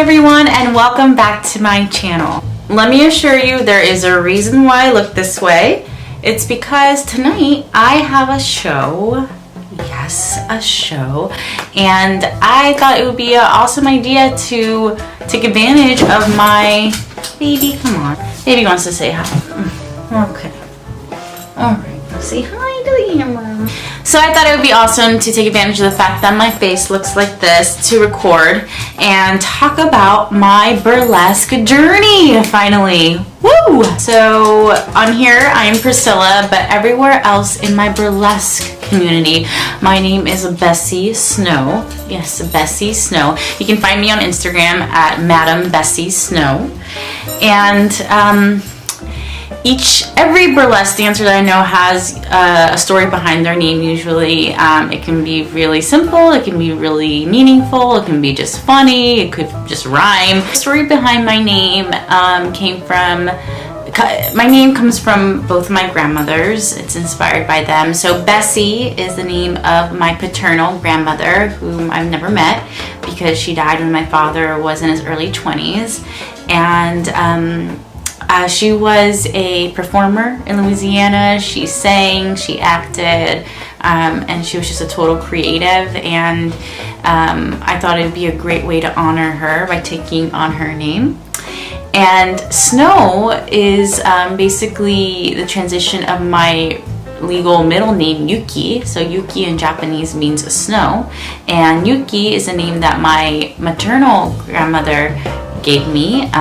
everyone, and welcome back to my channel. Let me assure you there is a reason why I look this way. It's because tonight I have a show. Yes, a show. And I thought it would be an awesome idea to take advantage of my baby. Come on. Baby wants to say hi. Okay. Alright. Say hi to the camera. So I thought it would be awesome to take advantage of the fact that my face looks like this to record and talk about my burlesque journey, finally. Woo! So on here, I am Priscilla, but everywhere else in my burlesque community, my name is Bessie Snow. Yes, Bessie Snow. You can find me on Instagram at Madam Bessie Snow. And every burlesque dancer that I know has a story behind their name. Usually it can be really simple, it can be really meaningful, it can be just funny, it could just rhyme. The story behind my name my name comes from both of my grandmothers. It's inspired by them. So Bessie is the name of my paternal grandmother, whom I've never met because she died when my father was in his early 20s. And she was a performer in Louisiana. She sang, she acted, and she was just a total creative. And I thought it'd be a great way to honor her by taking on her name. And Snow is basically the transition of my legal middle name, Yuki. So Yuki in Japanese means snow. And Yuki is a name that my maternal grandmother gave me.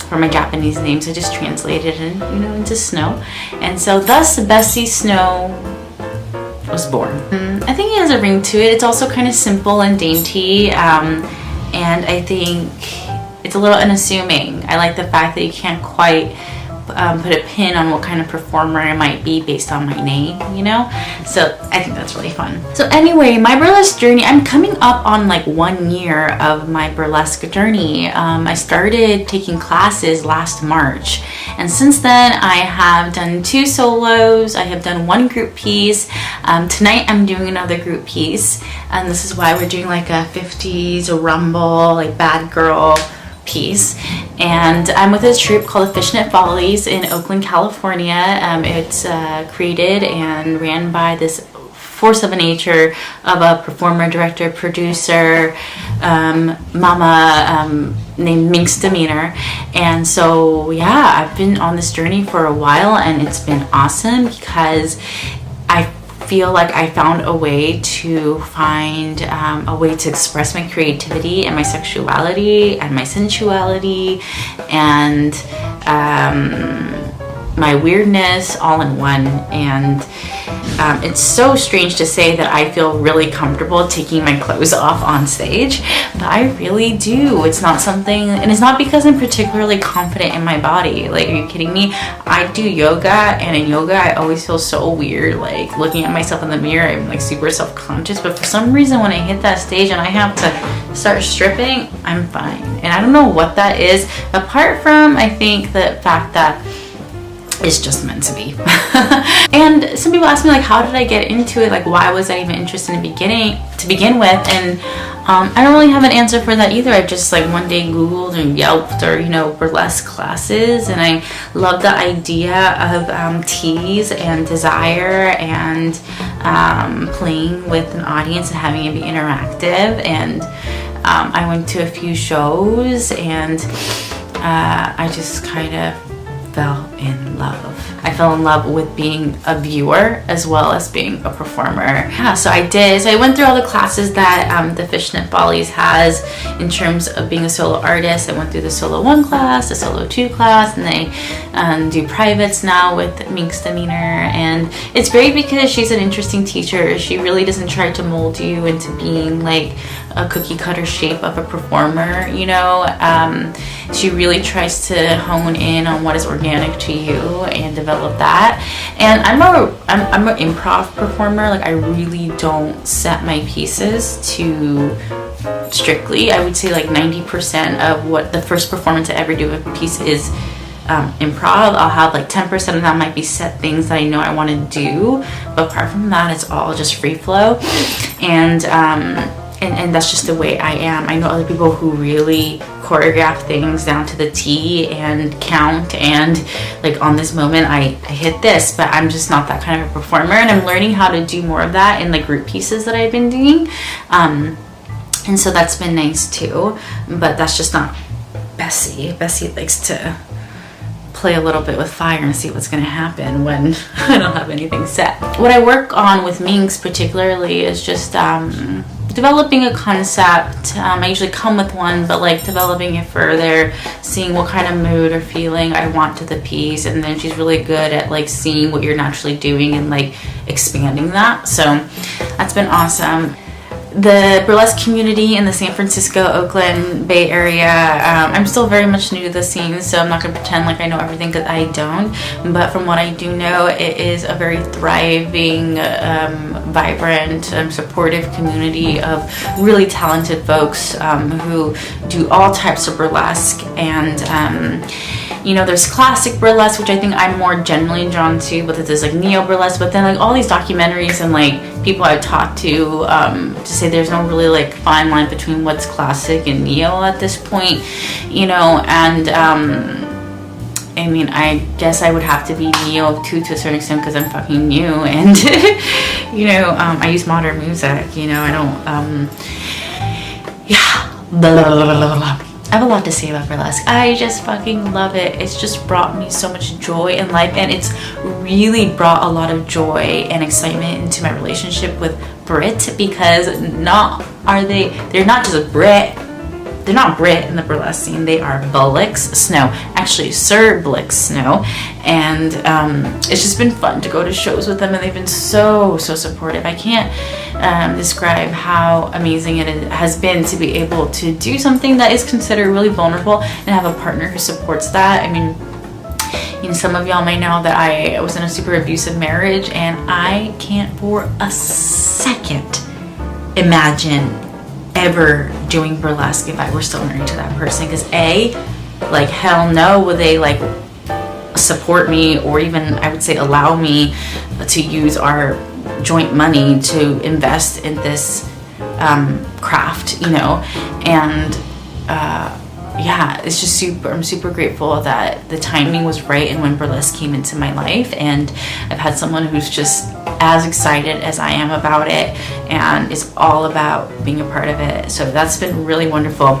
For my Japanese name, so I just translated it, into Snow, and so thus Bessie Snow was born. I think it has a ring to it. It's also kind of simple and dainty, and I think it's a little unassuming. I like the fact that you can't quite put a pin on what kind of performer I might be based on my name, so I think that's really fun. So anyway, my burlesque journey, I'm coming up on like 1 year of my burlesque journey. I started taking classes last March, and since then I have done 2 solos, I have done 1 group piece. Tonight I'm doing another group piece, and this is why we're doing like a 50s rumble, like bad girl piece. And I'm with a troupe called the Fishnet Follies in Oakland, California. It's created and ran by this force of nature of a performer, director, producer, mama named Minx Demeanor. And so yeah, I've been on this journey for a while, and it's been awesome because I feel like I found a way to find a way to express my creativity and my sexuality and my sensuality and my weirdness all in one. And it's so strange to say that I feel really comfortable taking my clothes off on stage, but I really do. It's not something, and it's not because I'm particularly confident in my body. Like, are you kidding me? I do yoga, and in yoga I always feel so weird, like looking at myself in the mirror. I'm like super self-conscious, but for some reason when I hit that stage and I have to start stripping, I'm fine. And I don't know what that is, apart from I think the fact that it's just meant to be. And some people ask me, like, how did I get into it? Like, why was I even interested in to begin with? And I don't really have an answer for that either. I just like one day Googled and Yelped or burlesque classes, and I love the idea of tease and desire and playing with an audience and having it be interactive. And I went to a few shows, and I just kind of fell in love. I fell in love with being a viewer as well as being a performer. Yeah, so I did. So I went through all the classes that the Fishnet Follies has in terms of being a solo artist. I went through the solo 1 class, the solo 2 class, and they do privates now with Minx Demeanor. And it's great because she's an interesting teacher. She really doesn't try to mold you into being like a cookie cutter shape of a performer, she really tries to hone in on what is organic to you and develop that. And I'm an improv performer. Like, I really don't set my pieces to strictly. I would say like 90% of what the first performance I ever do of a piece is improv. I'll have like 10% of that might be set things that I know I want to do, but apart from that, it's all just free flow. And and that's just the way I am. I know other people who really choreograph things down to the T and count, and like on this moment I hit this, but I'm just not that kind of a performer, and I'm learning how to do more of that in the group pieces that I've been doing, and so that's been nice too. But that's just not Bessie. Bessie likes to play a little bit with fire and see what's going to happen when I don't have anything set. What I work on with Minx particularly is just developing a concept. I usually come with one, but like developing it further, seeing what kind of mood or feeling I want to the piece, and then she's really good at like seeing what you're naturally doing and like expanding that. So that's been awesome. The burlesque community in the San Francisco, Oakland, Bay Area, I'm still very much new to the scene, so I'm not going to pretend like I know everything, because I don't. But from what I do know, it is a very thriving, vibrant, supportive community of really talented folks who do all types of burlesque. And you know, there's classic burlesque, which I think I'm more generally drawn to, but there's like neo burlesque. But then like all these documentaries and like people I've talked to say there's no really like fine line between what's classic and neo at this point, you know. And I mean, I guess I would have to be neo too to a certain extent, because I'm fucking new, and you know, I use modern music, you know. I don't yeah, blah, blah, blah, blah, blah. I have a lot to say about burlesque. I just fucking love it. It's just brought me so much joy in life, and it's really brought a lot of joy and excitement into my relationship with Brit, because they're not just Brit. They're not Brit in the burlesque scene. They are Burlesque Snow, actually Sir Blix Snow, and it's just been fun to go to shows with them, and they've been so supportive. I can't describe how amazing it has been to be able to do something that is considered really vulnerable and have a partner who supports that. I mean, you know, some of y'all may know that I was in a super abusive marriage, and I can't for a second imagine ever doing burlesque if I were still married to that person, because like hell no would they like support me, or even I would say allow me to use our joint money to invest in this craft, you know. And yeah, it's just I'm super grateful that the timing was right and when burlesque came into my life, and I've had someone who's just as excited as I am about it and is all about being a part of it. So that's been really wonderful.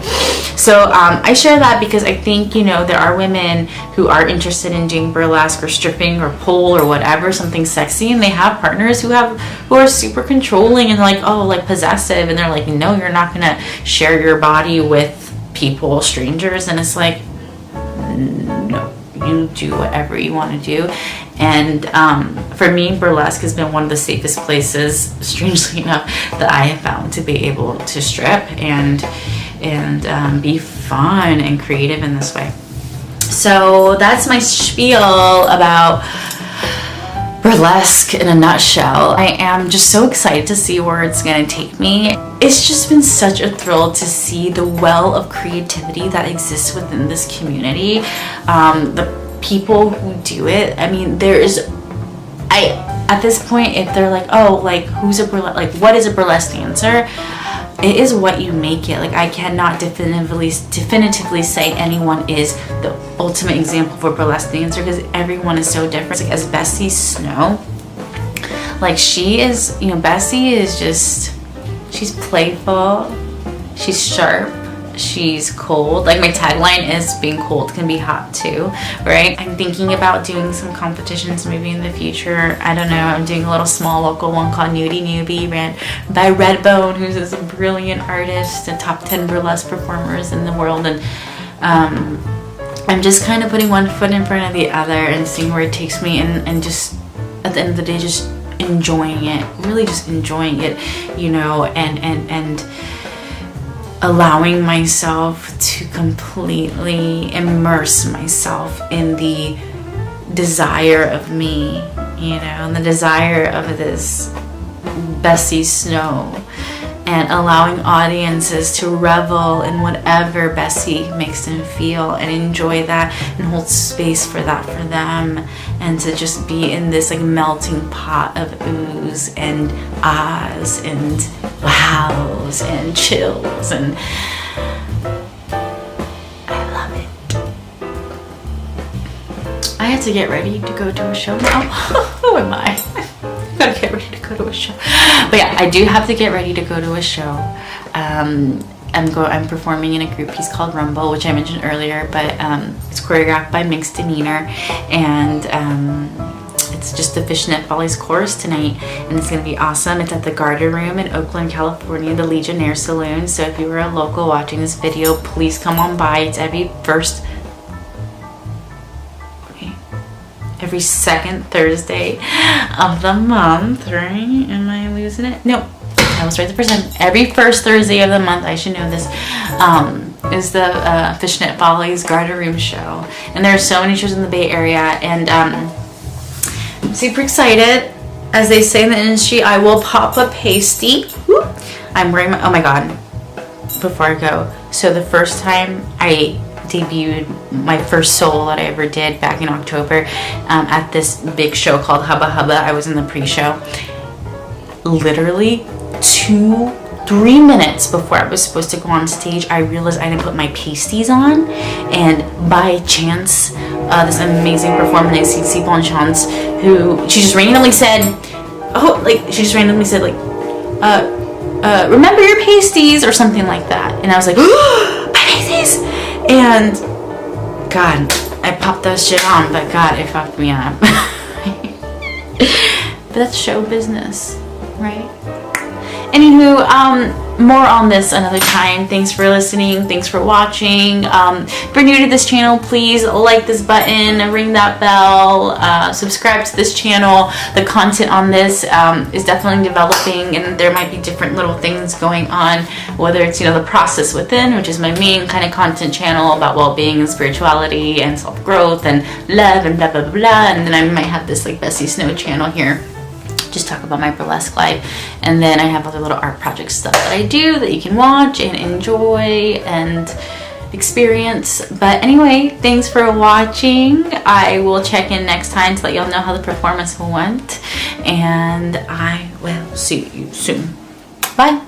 So I share that because I think, you know, there are women who are interested in doing burlesque or stripping or pole or whatever, something sexy, and they have partners who are super controlling and like, oh, like possessive, and they're like, no, you're not gonna share your body with people, strangers. And it's like, no, you do whatever you want to do. And for me, burlesque has been one of the safest places, strangely enough, that I have found to be able to strip and be fun and creative in this way. So that's my spiel about burlesque in a nutshell. I am just so excited to see where it's going to take me. It's just been such a thrill to see the well of creativity that exists within this community. The people who do it, I mean, at this point, if they're like, oh, like who's a burlesque, like what is a burlesque dancer? It is what you make it. Like I cannot definitively say anyone is the ultimate example for burlesque dancer, because everyone is so different. Like as Bessie Snow, like she is, you know, Bessie is just, she's playful, she's sharp, she's cold. Like my tagline is being cold can be hot too, right? I'm thinking about doing some competitions maybe in the future. I don't know. I'm doing a little small local one called Nudie Newbie, ran by Redbone, who's a brilliant artist and top 10 burlesque performers in the world. And I'm just kind of putting one foot in front of the other and seeing where it takes me, and just at the end of the day just enjoying it, really just enjoying it, you know, and allowing myself to completely immerse myself in the desire of me, you know, and the desire of this Bessie Snow and allowing audiences to revel in whatever Bessie makes them feel and enjoy that and hold space for that for them, and to just be in this like melting pot of oohs and ahs and wows and chills, and I love it. I have to get ready to go to a show now. Who am I? Gotta get ready to go to a show. But yeah, I do have to get ready to go to a show. I'm performing in a group piece called Rumble, which I mentioned earlier, but it's choreographed by Mixed Demeanor, and it's just the Fishnet Follies chorus tonight, and it's gonna be awesome. It's at the Garden Room in Oakland, California, the Legionnaire Saloon. So if you are a local watching this video, please come on by. It's every second Thursday of the month, right? Am I losing it? No, I was right the first time. Every first Thursday of the month, I should know this, is the Fishnet Follies Garden Room show. And there are so many shows in the Bay Area, and I'm super excited. As they say in the industry, I will pop a pasty. I'm wearing my, oh my God, before I go. So the first time I debuted my first solo that I ever did back in October at this big show called Hubba Hubba. I was in the pre-show. Literally 2-3 minutes before I was supposed to go on stage, I realized I didn't put my pasties on, and by chance this amazing performer named Cece Bonchance, who she just randomly said, remember your pasties or something like that, and I was like, oh, my pasties. And God, I popped that shit on, but God, it fucked me up. But that's show business, right? Anywho, more on this another time. Thanks for listening. Thanks for watching. If you're new to this channel, please like this button, ring that bell, subscribe to this channel. The content on this is definitely developing, and there might be different little things going on, whether it's, the process within, which is my main kind of content channel about well-being and spirituality and self-growth and love and blah blah blah, and then I might have this like Bessie Snow channel here, just talk about my burlesque life, and then I have other little art project stuff that I do that you can watch and enjoy and experience. But anyway, thanks for watching. I will check in next time to let y'all know how the performance went, and I will see you soon. Bye.